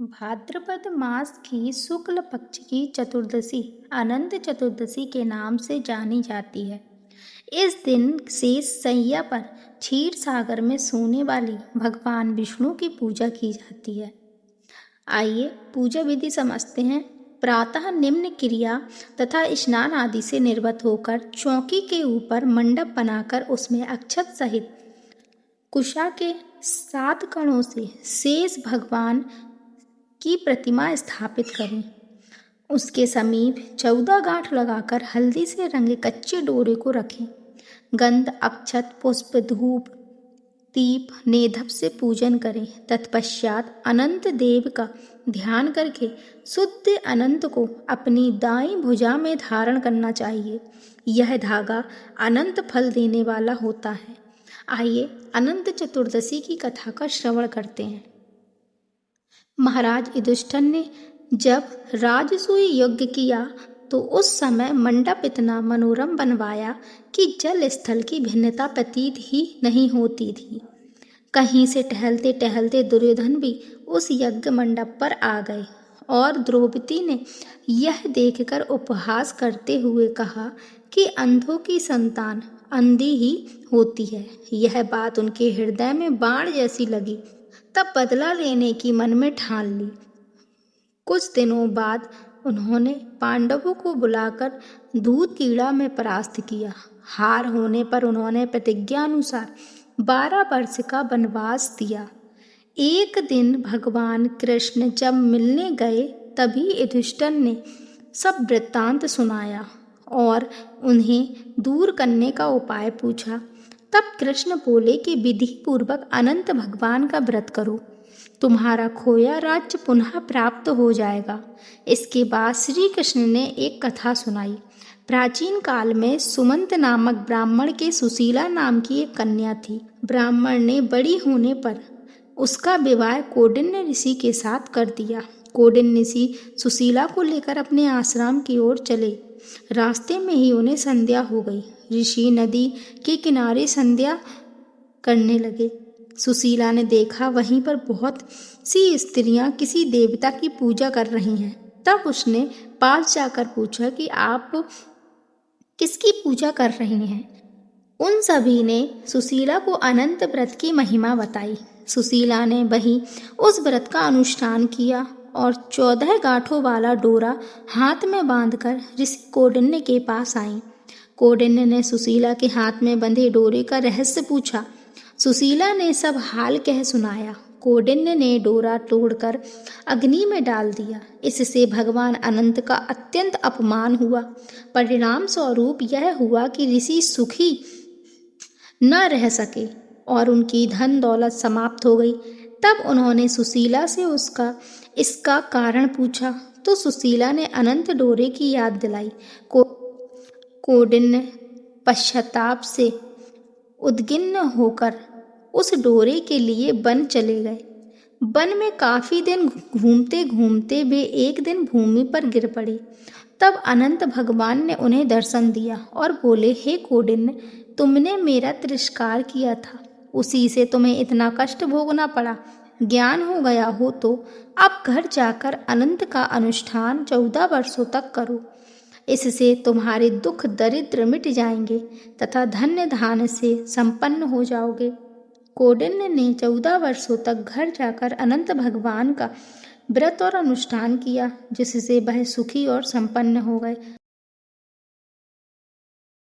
भाद्रपद मास की शुक्ल पक्ष की चतुर्दशी अनंत चतुर्दशी के नाम से जानी जाती है। इस दिन शेष शैया पर क्षीर सागर में सोने वाली भगवान विष्णु की पूजा की जाती है। आइए पूजा विधि समझते हैं। प्रातः निम्न क्रिया तथा स्नान आदि से निर्वत होकर चौकी के ऊपर मंडप बनाकर उसमें अक्षत सहित कुशा के 7 कणों से शेष भगवान की प्रतिमा स्थापित करें। उसके समीप 14 गांठ लगाकर हल्दी से रंगे कच्चे डोरे को रखें। गंध, अक्षत, पुष्प, धूप, दीप, नेधप से पूजन करें। तत्पश्चात अनंत देव का ध्यान करके शुद्ध अनंत को अपनी दाईं भुजा में धारण करना चाहिए। यह धागा अनंत फल देने वाला होता है। आइए अनंत चतुर्दशी की कथा का श्रवण करते हैं। महाराज युधिष्ठिर ने जब राजसूय यज्ञ किया तो उस समय मंडप इतना मनोरम बनवाया कि जल स्थल की भिन्नता प्रतीत ही नहीं होती थी। कहीं से टहलते टहलते दुर्योधन भी उस यज्ञ मंडप पर आ गए और द्रौपदी ने यह देखकर उपहास करते हुए कहा कि अंधों की संतान अंधी ही होती है। यह बात उनके हृदय में बाण जैसी लगी। तब बदला लेने की मन में ठान ली। कुछ दिनों बाद उन्होंने पांडवों को बुलाकर दूध कीड़ा में परास्त किया। हार होने पर उन्होंने प्रतिज्ञा अनुसार 12 वर्ष का वनवास दिया। एक दिन भगवान कृष्ण जब मिलने गए तभी युधिष्ठिर ने सब वृत्तांत सुनाया और उन्हें दूर करने का उपाय पूछा। तब कृष्ण बोले कि विधि पूर्वक अनंत भगवान का व्रत करो, तुम्हारा खोया राज्य पुनः प्राप्त हो जाएगा। इसके बाद श्री कृष्ण ने एक कथा सुनाई। प्राचीन काल में सुमंत नामक ब्राह्मण के सुशीला नाम की एक कन्या थी। ब्राह्मण ने बड़ी होने पर उसका विवाह कौंडिन्य ऋषि के साथ कर दिया। कौंडिन्य ऋषि सुशीला को लेकर अपने आश्रम की ओर चले। रास्ते में ही उन्हें संध्या हो गई। ऋषि नदी के किनारे संध्या करने लगे। सुशीला ने देखा वहीं पर बहुत सी स्त्रियां किसी देवता की पूजा कर रही हैं। तब उसने पास जाकर पूछा कि आप किसकी पूजा कर रही हैं। उन सभी ने सुशीला को अनंत व्रत की महिमा बताई। सुशीला ने वहीं उस व्रत का अनुष्ठान किया और 14 गांठों वाला डोरा हाथ में बांधकर ऋषि कौंडिन्य के पास आई। कौंडिन्य ने सुशीला के हाथ में बंधे डोरे का रहस्य पूछा। सुशीला ने सब हाल कह सुनाया। कौंडिन्य ने डोरा तोड़कर अग्नि में डाल दिया। इससे भगवान अनंत का अत्यंत अपमान हुआ। परिणाम स्वरूप यह हुआ कि ऋषि सुखी न रह सके और उनकी धन दौलत समाप्त हो गई। तब उन्होंने सुशीला से इसका कारण पूछा तो सुशीला ने अनंत डोरे की याद दिलाई। कौंडिन्य पश्चाताप से उद्विग्न होकर उस डोरे के लिए वन चले गए। वन में काफी दिन घूमते घूमते वे एक दिन भूमि पर गिर पड़े। तब अनंत भगवान ने उन्हें दर्शन दिया और बोले, हे कौंडिन्य, तुमने मेरा तिरस्कार किया था, उसी से तुम्हें इतना कष्ट भोगना पड़ा। ज्ञान हो गया हो तो अब घर जाकर अनंत का अनुष्ठान 14 वर्षों तक करो। इससे तुम्हारे दुख दरिद्र मिट जाएंगे तथा धन्य धान्य से संपन्न हो जाओगे। कौंडिन्य ने 14 वर्षों तक घर जाकर अनंत भगवान का व्रत और अनुष्ठान किया, जिससे वह सुखी और संपन्न हो गए।